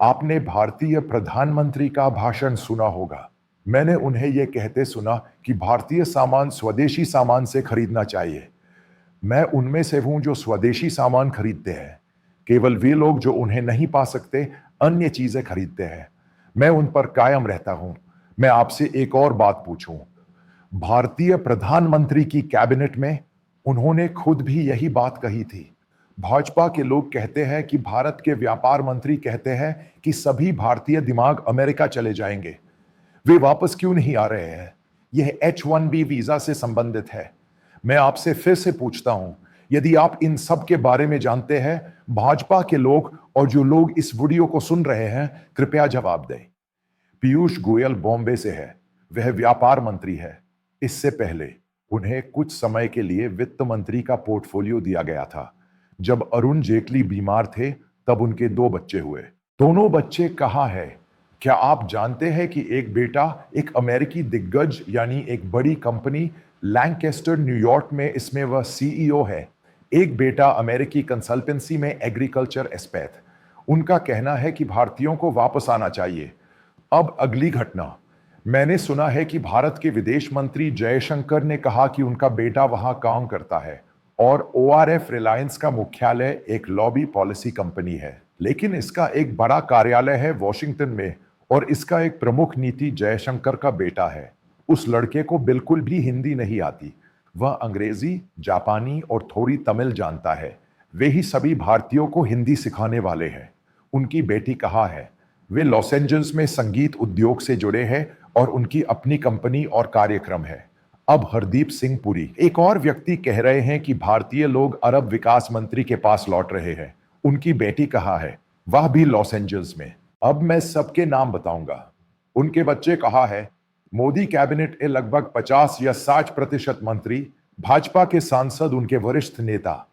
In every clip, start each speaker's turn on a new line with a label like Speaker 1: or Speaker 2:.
Speaker 1: आपने भारतीय प्रधानमंत्री का भाषण सुना होगा। मैंने उन्हें यह कहते सुना कि भारतीय सामान स्वदेशी सामान से खरीदना चाहिए। मैं उनमें से हूं जो स्वदेशी सामान खरीदते हैं। केवल वे लोग जो उन्हें नहीं पा सकते, अन्य चीजें खरीदते हैं। मैं उन पर कायम रहता हूं। मैं आपसे एक और बात पूछूं। भारतीय प्रधानमंत्री की कैबिनेट में उन्होंने खुद भी यही बात कही थी। भाजपा के लोग कहते हैं कि भारत के व्यापार मंत्री कहते हैं कि सभी भारतीय दिमाग अमेरिका चले जाएंगे। वे वापस क्यों नहीं आ रहे हैं? यह H1B वीजा से संबंधित है। मैं आपसे फिर से पूछता हूं, यदि आप इन सब के बारे में जानते हैं, भाजपा के लोग और जो लोग इस वीडियो को सुन रहे हैं, कृपया जवाब दें। पीयूष गोयल बॉम्बे से है। वह व्यापार मंत्री है। इससे पहले उन्हें कुछ समय के लिए वित्त मंत्री का पोर्टफोलियो दिया गया था। जब अरुण जेटली बीमार थे, तब उनके 2 बच्चे हुए। दोनों बच्चे कहाँ हैं? क्या आप जानते हैं कि एक बेटा एक अमेरिकी दिग्गज यानी एक बड़ी कंपनी लैंकेस्टर न्यूयॉर्क में, इसमें वह सीईओ है। एक बेटा अमेरिकी कंसल्टेंसी में एग्रीकल्चर एक्सपर्ट। उनका कहना है कि भारतीयों को वापस आना चाहिए। अब अगली घटना। मैंने सुना है कि भारत के विदेश मंत्री जयशंकर ने कहा कि उनका बेटा वहां काम करता है और ORF रिलायंस का मुख्यालय एक लॉबी पॉलिसी कंपनी है, लेकिन इसका एक बड़ा कार्यालय है वॉशिंगटन में और इसका एक प्रमुख नीति जयशंकर का बेटा है। उस लड़के को बिल्कुल भी हिंदी नहीं आती। वह अंग्रेजी, जापानी और थोड़ी तमिल जानता है। वे ही सभी भारतीयों को हिंदी सिखाने वाले हैं। उनकी बेटी कहाँ है? वे लॉस एंजल्स में संगीत उद्योग से जुड़े हैं और उनकी अपनी कंपनी और कार्यक्रम है। अब हरदीप सिंह पुरी। एक और व्यक्ति कह रहे हैं कि भारतीय लोग अरब विकास मंत्री के पास लौट रहे हैं। उनकी बेटी कहाँ है? वह भी लॉस एंजल्स में। अब मैं सबके नाम बताऊंगा। उनके बच्चे कहाँ है? मोदी कैबिनेट के लगभग 50 या 60% मंत्री, भाजपा के सांसद, उनके वरिष्ठ नेता,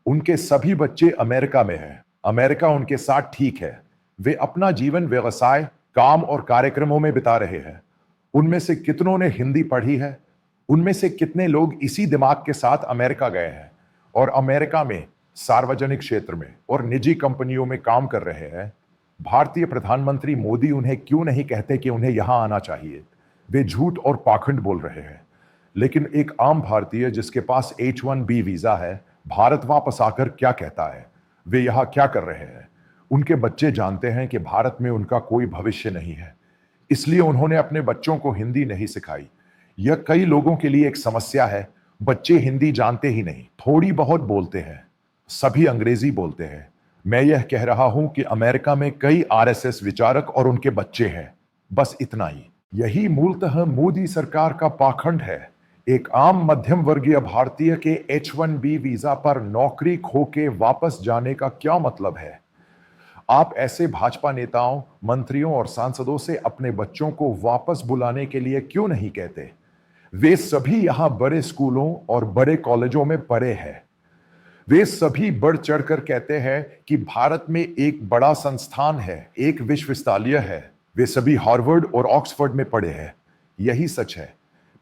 Speaker 1: उनके सभी बच्चे अमेरिका में हैं। अमेरिका उनके साथ ठीक है। वे अपना जीवन व्यवसाय, काम और कार्यक्रमों में बिता रहे हैं। उनमें से कितनों ने हिंदी पढ़ी है? उनमें से कितने लोग इसी दिमाग के साथ अमेरिका गए हैं और अमेरिका में सार्वजनिक क्षेत्र में और निजी कंपनियों में काम कर रहे हैं? भारतीय प्रधानमंत्री मोदी उन्हें क्यों नहीं कहते कि उन्हें यहां आना चाहिए? वे झूठ और पाखंड बोल रहे हैं। लेकिन एक आम भारतीय जिसके पास H1B वीजा है, भारत वापस आकर क्या कहता है? वे यहां क्या कर रहे हैं? उनके बच्चे जानते हैं कि भारत में उनका कोई भविष्य नहीं है, इसलिए उन्होंने अपने बच्चों को हिंदी नहीं सिखाई। यह कई लोगों के लिए एक समस्या है। बच्चे हिंदी जानते ही नहीं, थोड़ी बहुत बोलते हैं। सभी अंग्रेजी बोलते हैं। मैं यह कह रहा हूं कि अमेरिका में कई RSS विचारक और उनके बच्चे हैं। बस इतना ही। यही मूलतः मोदी सरकार का पाखंड है। एक आम मध्यम वर्गीय भारतीय के H1B वीजा पर नौकरी खो के वापस जाने का क्या मतलब है? आप ऐसे भाजपा नेताओं, मंत्रियों और सांसदों से अपने बच्चों को वापस बुलाने के लिए क्यों नहीं कहते? वे सभी यहां बड़े स्कूलों और बड़े कॉलेजों में पढ़े हैं। वे सभी बढ़ चढ़कर कहते हैं कि भारत में एक बड़ा संस्थान है, एक विश्वविद्यालय है। वे सभी हार्वर्ड और ऑक्सफोर्ड में पढ़े हैं। यही सच है।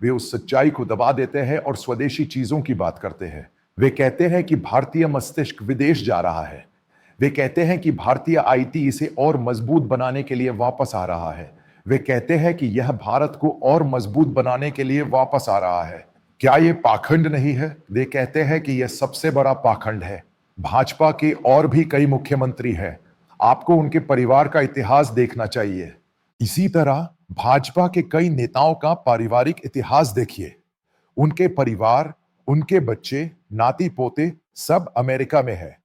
Speaker 1: वे उस सच्चाई को दबा देते हैं और स्वदेशी चीजों की बात करते हैं। वे कहते हैं कि भारतीय मस्तिष्क विदेश जा रहा है। वे कहते हैं कि भारतीय IT इसे और मजबूत बनाने के लिए वापस आ रहा है। वे कहते हैं कि यह भारत को और मजबूत बनाने के लिए वापस आ रहा है। क्या यह पाखंड नहीं है? वे कहते हैं कि यह सबसे बड़ा पाखंड है। भाजपा के और भी कई मुख्यमंत्री हैं। आपको उनके परिवार का इतिहास देखना चाहिए। इसी तरह भाजपा के कई नेताओं का पारिवारिक इतिहास देखिए। उनके परिवार, उनके बच्चे, नाती पोते सब अमेरिका में है।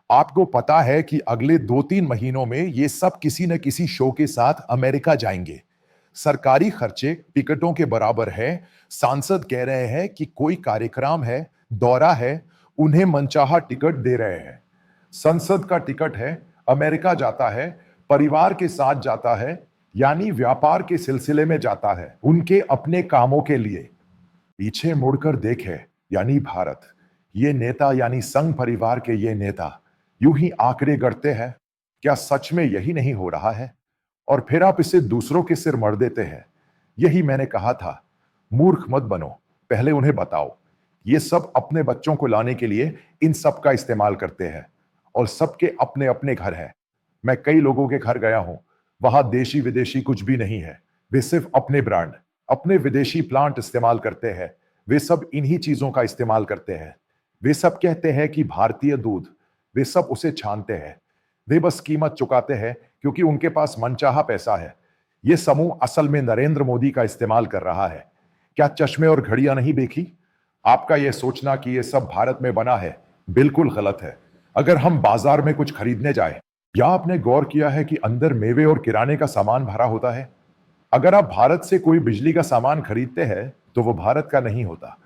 Speaker 1: आपको पता है कि अगले 2-3 महीनों में ये सब किसी न किसी शो के साथ अमेरिका जाएंगे। सरकारी खर्चे टिकटों के बराबर है। सांसद कह रहे हैं कि कोई कार्यक्रम है, दौरा है, उन्हें मनचाहा टिकट दे रहे हैं। संसद का टिकट है, अमेरिका जाता है, परिवार के साथ जाता है, यानी व्यापार के सिलसिले में जाता है, उनके अपने कामों के लिए। पीछे मुड़कर देखे, यानी भारत। ये नेता यानी संघ परिवार के ये नेता यूं ही आंकड़े गढ़ते हैं। क्या सच में यही नहीं हो रहा है? और फिर आप इसे दूसरों के सिर मढ़ देते हैं। यही मैंने कहा था, मूर्ख मत बनो, पहले उन्हें बताओ। ये सब अपने बच्चों को लाने के लिए इन सब का इस्तेमाल करते हैं और सबके अपने अपने घर हैं। मैं कई लोगों के घर गया हूं, वहां देशी विदेशी कुछ भी नहीं है। वे सिर्फ अपने ब्रांड, अपने विदेशी प्लांट इस्तेमाल करते हैं। वे सब इन्हीं चीजों का इस्तेमाल करते हैं। वे सब कहते हैं कि भारतीय दूध, वे सब उसे छानते हैं। वे बस कीमत चुकाते हैं क्योंकि उनके पास मनचाहा पैसा है। ये समूह असल में नरेंद्र मोदी का इस्तेमाल कर रहा है। क्या चश्मे और घड़ियां नहीं देखी? आपका यह सोचना कि यह सब भारत में बना है बिल्कुल गलत है। अगर हम बाजार में कुछ खरीदने जाएं, क्या आपने गौर किया है कि अंदर मेवे और किराने का सामान भरा होता है? अगर आप भारत से कोई बिजली का सामान खरीदते हैं तो वो भारत का नहीं होता।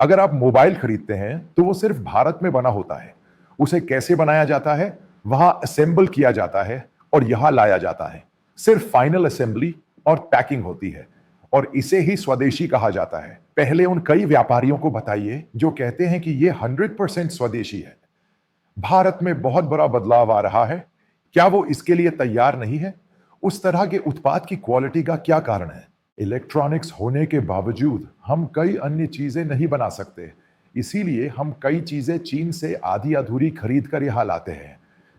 Speaker 1: अगर आप मोबाइल खरीदते हैं तो वो सिर्फ भारत में बना होता है। उसे कैसे बनाया जाता है, वहां असेंबल किया जाता है और यहां लाया जाता है। सिर्फ फाइनल असेंबली और पैकिंग होती है और इसे ही स्वदेशी कहा जाता है। पहले उन कई व्यापारियों को बताइए जो कहते हैं कि ये 100% स्वदेशी है। भारत में बहुत बड़ा बदलाव आ रहा है। क्या वो इसके लिए तैयार नहीं है? उस तरह के उत्पाद की क्वालिटी का क्या कारण है? इलेक्ट्रॉनिक्स होने के बावजूद हम कई अन्य चीजें नहीं बना सकते। इसीलिए हम कई चीजें चीन से आधी अधूरी खरीद कर यहां लाते हैं।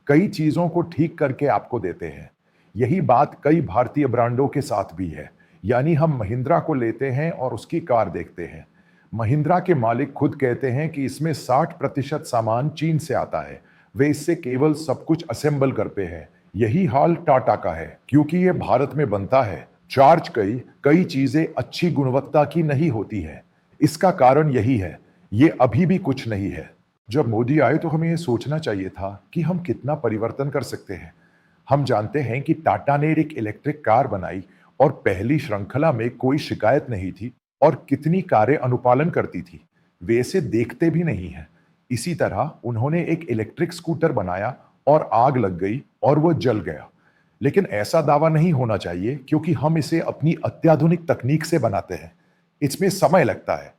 Speaker 1: कई चीजों को ठीक करके आपको देते हैं। यही बात कई भारतीय ब्रांडों के साथ भी है। यानी हम महिंद्रा को लेते हैं और उसकी कार देखते हैं। महिंद्रा के मालिक खुद कहते हैं कि इसमें 60% सामान चीन से आता है। वे इससे केवल सब कुछ असेंबल करते हैं। यही हाल टाटा का है, क्योंकि ये भारत में बनता है। चार्ज कई चीजें अच्छी गुणवत्ता की नहीं होती है। इसका कारण यही है, ये अभी भी कुछ नहीं है। जब मोदी आए तो हमें ये सोचना चाहिए था कि हम कितना परिवर्तन कर सकते हैं। हम जानते हैं कि टाटा ने एक इलेक्ट्रिक कार बनाई और पहली श्रृंखला में कोई शिकायत नहीं थी और कितनी कारें अनुपालन करती थी। वे इसे देखते भी नहीं है। इसी तरह उन्होंने एक इलेक्ट्रिक स्कूटर बनाया और आग लग गई और वो जल गया। लेकिन ऐसा दावा नहीं होना चाहिए क्योंकि हम इसे अपनी अत्याधुनिक तकनीक से बनाते हैं। इसमें समय लगता है।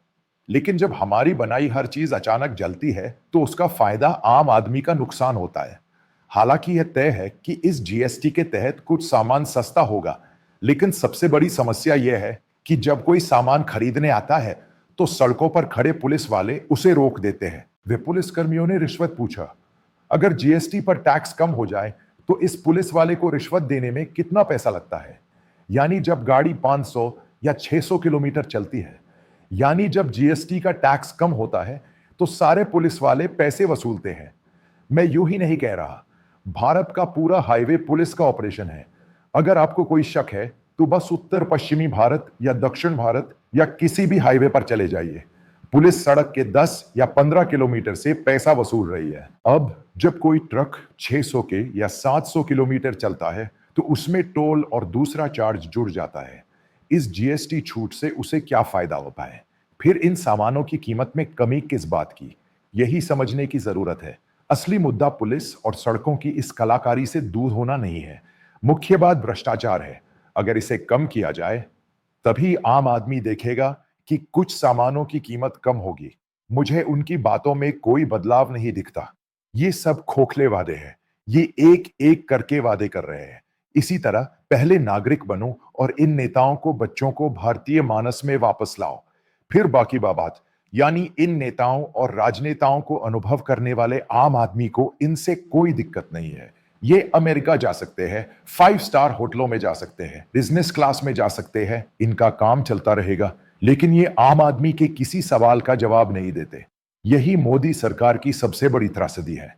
Speaker 1: लेकिन जब हमारी बनाई हर चीज अचानक जलती है तो उसका फायदा आम आदमी का नुकसान होता है। हालांकि यह तय है कि इस जीएसटी के तहत कुछ सामान सस्ता होगा, लेकिन सबसे बड़ी समस्या यह है कि जब कोई सामान खरीदने आता है तो सड़कों पर खड़े पुलिस वाले उसे रोक देते हैं। वे पुलिस कर्मियों ने रिश्वत पूछा। अगर जीएसटी पर टैक्स कम हो जाए तो इस पुलिस वाले को रिश्वत देने में कितना पैसा लगता है? यानी जब गाड़ी 500 या 600 किलोमीटर चलती है, यानी जब जीएसटी का टैक्स कम होता है तो सारे पुलिस वाले पैसे वसूलते हैं। मैं यूं ही नहीं कह रहा, भारत का पूरा हाईवे पुलिस का ऑपरेशन है। अगर आपको कोई शक है तो बस उत्तर पश्चिमी भारत या दक्षिण भारत या किसी भी हाईवे पर चले जाइए। पुलिस सड़क के 10 या 15 किलोमीटर से पैसा वसूल रही है। अब जब कोई ट्रक 600 के या 700 किलोमीटर चलता है तो उसमें टोल और दूसरा चार्ज जुड़ जाता है। इस जीएसटी छूट से उसे क्या फायदा होता है? फिर इन सामानों की कीमत में कमी किस बात की? यही समझने की जरूरत है। असली मुद्दा पुलिस और सड़कों की इस कलाकारी से दूर होना नहीं है। मुख्य बात भ्रष्टाचार है। अगर इसे कम किया जाए तभी आम आदमी देखेगा कि कुछ सामानों की कीमत कम होगी। मुझे उनकी बातों में कोई बदलाव नहीं दिखता। ये सब खोखले वादे हैं। ये एक एक करके वादे कर रहे हैं। इसी तरह पहले नागरिक बनो और इन नेताओं को, बच्चों को भारतीय मानस में वापस लाओ, फिर बाकी बात। यानी इन नेताओं और राजनेताओं को अनुभव करने वाले आम आदमी को इनसे कोई दिक्कत नहीं है। ये अमेरिका जा सकते हैं, 5 स्टार होटलों में जा सकते हैं, बिजनेस क्लास में जा सकते हैं, इनका काम चलता रहेगा। लेकिन ये आम आदमी के किसी सवाल का जवाब नहीं देते। यही मोदी सरकार की सबसे बड़ी त्रासदी है।